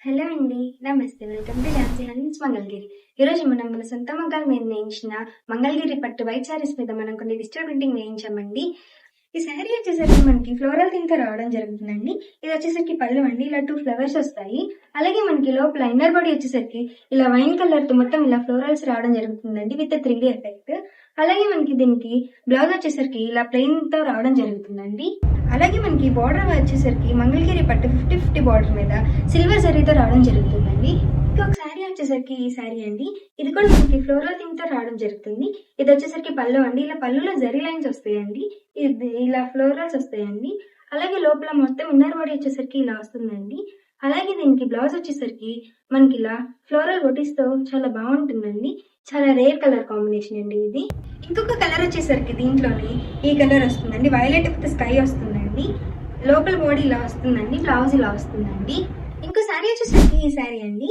Hello అండి, నమస్తే. Welcome to Jhansi handlooms Mangalagiri. ఈరోజు మనం మన సొంత మగ్గాల మీద వేయించిన మంగళగిరి పట్టు వైట్ శారీస్ మీద మనం కొన్ని డిజిటల్ ప్రింటింగ్ వేయించామండి. ఈ శారీ వచ్చేసరికి మనకి ఫ్లోరల్ థీమ్ తో రావడం జరుగుతుందండి. ఇది వచ్చేసరికి పళ్ళు అండి, ఇలా 2 ఫ్లవర్స్ వస్తాయి. అలాగే మనకి లోపల ఇన్నర్ బాడీ వచ్చేసరికి ఇలా వైన్ కలర్ తో మొత్తం ఇలా ఫ్లోరల్స్ రావడం జరుగుతుందండి విత్ 3D ఎఫెక్ట్. అలాగే మనకి దీనికి బ్లౌజ్ వచ్చేసరికి ఇలా ప్లెయిన్ తో రావడం జరుగుతుందండి. అలాగే మనకి బార్డర్ వచ్చేసరికి మంగళగిరి పట్టు 50-50 బార్డర్ మీద సిల్వర్ జరీతో రావడం జరుగుతుందండి. ఇంకొక శారీ వచ్చేసరికి ఈ శారీ అండి. ఇది కూడా మనకి ఫ్లోరల్ థీమ్ తో రావడం జరుగుతుంది. ఇది వచ్చేసరికి పళ్ళు అండి, ఇలా పళ్ళులో జరీ లైన్స్ వస్తాయండి, ఇది ఇలా ఫ్లోరల్స్ వస్తాయండి. అలాగే లోపల మొత్తం ఇన్నర్ బాడీ వచ్చేసరికి ఇలా వస్తుందండి. అలాగే దీనికి బ్లౌజ్ వచ్చేసరికి మనకి ఇలా ఫ్లోరల్ బొటీస్ తో చాలా బాగుంటుందండి. చాలా రేర్ కలర్ కాంబినేషన్ అండి ఇది. ఇంకొక కలర్ వచ్చేసరికి దీంట్లోనే ఈ కలర్ వస్తుందండి, వైలెట్ విత్ స్కై వస్తుందండి. లోపల బాడీ ఇలా వస్తుందండి, బ్లౌజ్ ఇలా వస్తుందండి. ఇంకో శారీ వచ్చేసరికి ఈ శారీ అండి.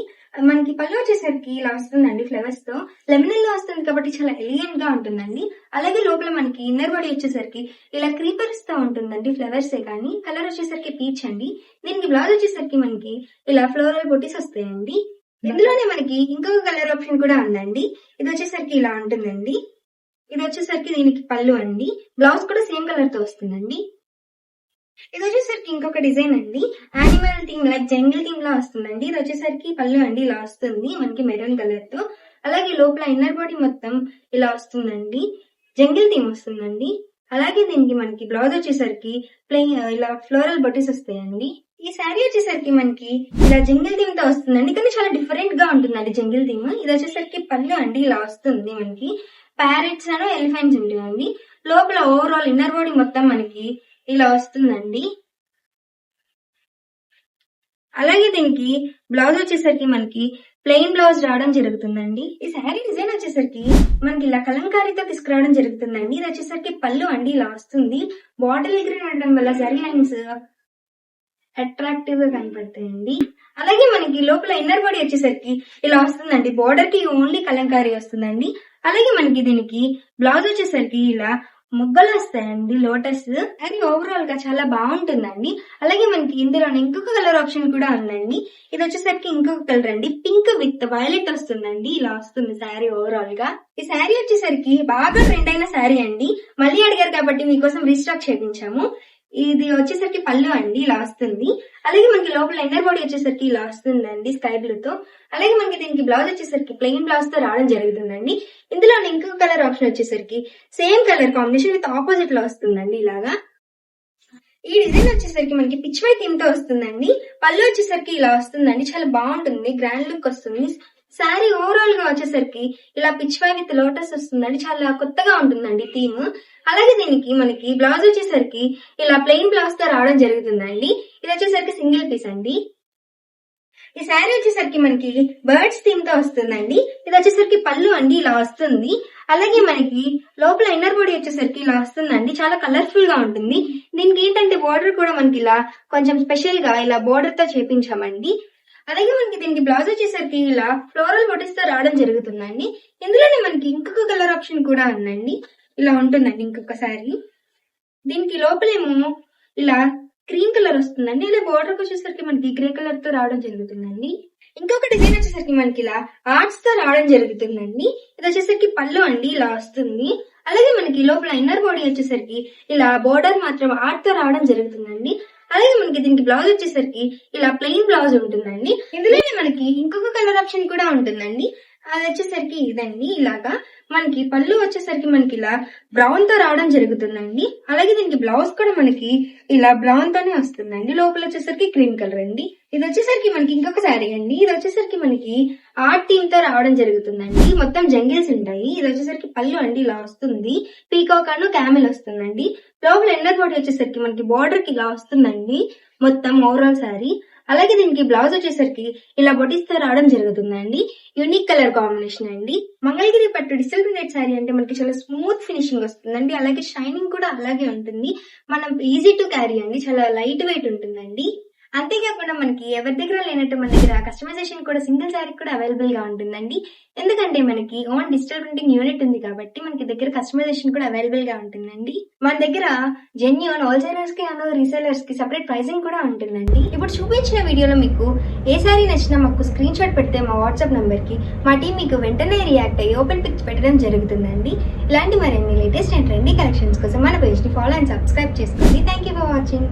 మనకి పళ్ళు వచ్చేసరికి ఇలా వస్తుందండి, ఫ్లవర్స్ తో లెమన్ లో వస్తుంది కాబట్టి చాలా ఎలిగెంట్ గా ఉంటుందండి. అలాగే లోపల మనకి ఇన్నర్ బాడీ వచ్చేసరికి ఇలా క్రీపర్స్ తో ఉంటుందండి, ఫ్లవర్సే కానీ. కలర్ వచ్చేసరికి పీచ్ అండి. దీనికి బ్లౌజ్ వచ్చేసరికి మనకి ఇలా ఫ్లోరల్ బొటీస్ వస్తాయండి. ఇందులోనే మనకి ఇంకొక కలర్ ఆప్షన్ కూడా ఉందండి. ఇది వచ్చేసరికి ఇలా ఉంటుందండి. ఇది వచ్చేసరికి దీనికి పళ్ళు అండి, బ్లౌజ్ కూడా సేమ్ కలర్ తో వస్తుందండి. ఇది వచ్చేసరికి ఇంకొక డిజైన్ అండి, animal theme like jungle theme లా వస్తుందండి. ఇది వచ్చేసరికి పళ్ళు అండి, ఇలా వస్తుంది మనకి మెరూన్ కలర్ తో. అలాగే లోపల ఇన్నర్ బాడీ మొత్తం ఇలా వస్తుందండి, జంగిల్ థీమ్ వస్తుందండి. అలాగే దీనికి మనకి బ్లౌజ్ వచ్చేసరికి ప్లెయిన్ ఇలా ఫ్లోరల్ బొటీస్ వస్తాయండి. ఈ శారీ వచ్చేసరికి మనకి ఇలా జంగిల్ థీమ్ తో వస్తుందండి, కానీ చాలా డిఫరెంట్ గా ఉంటుందండి జంగిల్ థీమ్. ఇది వచ్చేసరికి పళ్ళు అండి, ఇలా వస్తుంది మనకి ప్యారెట్స్ అను ఎలిఫెంట్స్ ఉంటాయండి. లోపల ఓవరాల్ ఇన్నర్ బాడీ మొత్తం మనకి ఇలా వస్తుందండి. అలాగే దీనికి బ్లౌజ్ వచ్చేసరికి మనకి ప్లెయిన్ బ్లౌజ్ రావడం జరుగుతుందండి. ఈ శారీ డిజైన్ వచ్చేసరికి మనకి ఇలా కలంకారీతో తీసుకురావడం జరుగుతుందండి. ఇది వచ్చేసరికి పళ్ళు అండి, ఇలా వస్తుంది. బాటిల్ గ్రీన్ ఉండడం వల్ల జరీ లైన్స్ అట్రాక్టివ్ గా కనపడతాయండి. అలాగే మనకి లోపల ఇన్నర్ బాడీ వచ్చేసరికి ఇలా వస్తుందండి, బోర్డర్ కి ఓన్లీ కలంకారీ వస్తుందండి. అలాగే మనకి దీనికి బ్లౌజ్ వచ్చేసరికి ఇలా ముగ్గలు వస్తాయండి, లోటస్. అది ఓవరాల్ గా చాలా బాగుంటుందండి. అలాగే మనకి ఇందులో ఇంకొక కలర్ ఆప్షన్ కూడా ఉందండి. ఇది వచ్చేసరికి ఇంకొక కలర్ అండి, పింక్ విత్ వైలెట్ వస్తుందండి, ఇలా వస్తుంది శారీ ఓవరాల్ గా. ఈ శారీ వచ్చేసరికి బాగా ట్రెండ్ అయిన శారీ అండి. మళ్ళీ అడిగారు కాబట్టి మీకోసం రీస్టాక్ చేయించాము. ఇది వచ్చేసరికి పళ్ళు అండి, ఇలా వస్తుంది. అలాగే మనకి లోపల ఇన్నర్ బాడీ వచ్చేసరికి ఇలా వస్తుందండి, స్కై బ్లూ తో. అలాగే మనకి దీనికి బ్లౌజ్ వచ్చేసరికి ప్లెయిన్ బ్లౌజ్ తో రావడం జరుగుతుందండి. ఇందులో ఇంకొక కలర్ ఆప్షన్ వచ్చేసరికి same colour combination with opposite లో వస్తుందండి ఇలాగా. ఈ డిజైన్ వచ్చేసరికి మనకి పిచ్ వై థీమ్ తో వస్తుందండి. పళ్ళు వచ్చేసరికి ఇలా వస్తుందండి, చాలా బాగుంటుంది, గ్రాండ్ లుక్ వస్తుంది. శారీ ఓవరాల్ గా వచ్చేసరికి ఇలా పిచ్ వై విత్ లోటస్ వస్తుందండి, చాలా కొత్తగా ఉంటుందండి థీమ్. అలాగే దీనికి మనకి బ్లౌజ్ వచ్చేసరికి ఇలా ప్లెయిన్ బ్లౌజ్ తో రావడం జరుగుతుందండి. ఇది వచ్చేసరికి సింగిల్ పీస్ అండి. ఈ శారీ వచ్చేసరికి మనకి బర్డ్స్ థీమ్ తో వస్తుందండి. ఇది వచ్చేసరికి పళ్ళు అండి, ఇలా వస్తుంది. అలాగే మనకి లోపల ఇన్నర్ బాడీ వచ్చేసరికి ఇలా వస్తుందండి, చాలా కలర్ఫుల్ గా ఉంటుంది. దీనికి ఏంటంటే బోర్డర్ కూడా మనకి ఇలా కొంచెం స్పెషల్ గా ఇలా బోర్డర్ తో చేపించామండి. అలాగే మనకి దీనికి బ్లౌజ్ వచ్చేసరికి ఇలా ఫ్లోరల్ బొటీస్ తో రావడం జరుగుతుందండి. ఇందులోనే మనకి ఇంకొక కలర్ ఆప్షన్ కూడా ఉందండి, ఇలా ఉంటుందండి ఇంకొక శారీ. దీనికి లోపలేమో ఇలా క్రీమ్ కలర్ వస్తుందండి. ఇలా బోర్డర్ వచ్చేసరికి మనకి గ్రే కలర్ తో రావడం జరుగుతుందండి. ఇంకొక డిజైన్ వచ్చేసరికి మనకి ఇలా ఆర్ట్స్ తో రావడం జరుగుతుందండి. ఇది వచ్చేసరికి పళ్ళు అండి, ఇలా వస్తుంది. అలాగే మనకి లోపల ఇన్నర్ బాడీ వచ్చేసరికి ఇలా బోర్డర్ మాత్రం ఆర్ట్ తో రావడం జరుగుతుందండి. అలాగే మనకి దీనికి బ్లౌజ్ వచ్చేసరికి ఇలా ప్లెయిన్ బ్లౌజ్ ఉంటుందండి. ఇందులోనే మనకి ఇంకొక కలర్ ఆప్షన్ కూడా ఉంటుందండి. అది వచ్చేసరికి ఇదండి, ఇలాగా మనకి పళ్ళు వచ్చేసరికి మనకి ఇలా బ్రౌన్ తో రావడం జరుగుతుందండి. అలాగే దీనికి బ్లౌజ్ కూడా మనకి ఇలా బ్రౌన్ తోనే వస్తుందండి. లోపల వచ్చేసరికి క్రీమ్ కలర్ అండి. ఇది వచ్చేసరికి మనకి ఇంకొక శారీ అండి. ఇది వచ్చేసరికి మనకి ఆర్ట్ థీమ్ తో రావడం జరుగుతుందండి, మొత్తం జంగిల్స్ ఉంటాయి. ఇది వచ్చేసరికి పళ్ళు అండి, ఇలా వస్తుంది. పీకాక్ అను క్యామెల్ వస్తుందండి. లోపల ఇన్నర్ బాడీ వచ్చేసరికి మనకి బార్డర్ కి ఇలా వస్తుందండి మొత్తం ఓవరాల్ శారీ. అలాగే దీనికి బ్లౌజ్ వచ్చేసరికి ఇలా బొటీస్ తో రావడం జరుగుతుందండి. యూనిక్ కలర్ కాంబినేషన్ అండి. మంగళగిరి పట్టు డిజిటల్ ప్రింటెడ్ శారీ అంటే మనకి చాలా స్మూత్ ఫినిషింగ్ వస్తుందండి. అలాగే షైనింగ్ కూడా అలాగే ఉంటుంది. మనం ఈజీ టు క్యారీ అండి, చాలా లైట్ వెయిట్ ఉంటుందండి. అంతేకాకుండా మనకి ఎవరి దగ్గర లేనట్టు మన దగ్గర కస్టమైజేషన్ కూడా సింగిల్ శారీ కూడా అవైలబుల్ గా ఉంటుందండి. ఎందుకంటే మనకి ఓన్ డిజిటల్ ప్రింటింగ్ యూనిట్ ఉంది కాబట్టి మనకి దగ్గర కస్టమైజేషన్ కూడా అవైలబుల్ గా ఉంటుందండి. మన దగ్గర జెన్యూన్ హోల్సేలర్స్ కి అండ్ రీసేలర్స్ కి సెపరేట్ ప్రైసింగ్ కూడా ఉంటుందండి. ఇప్పుడు చూపించిన వీడియోలో మీకు ఏ శారీ నచ్చినా మాకు స్క్రీన్ షాట్ పెడితే మా వాట్సాప్ నంబర్ కి మా టీం మీకు వెంటనే రియాక్ట్ అయ్యి ఓపెన్ పిక్స్ పెట్టడం జరుగుతుందండి. ఇలాంటి మరిన్ని లేటెస్ట్ అండ్ ట్రెండీ కలెక్షన్స్ కోసం మన పేజ్ ని ఫాలో అండ్ సబ్స్క్రైబ్ చేసుకోండి. Thank you for watching.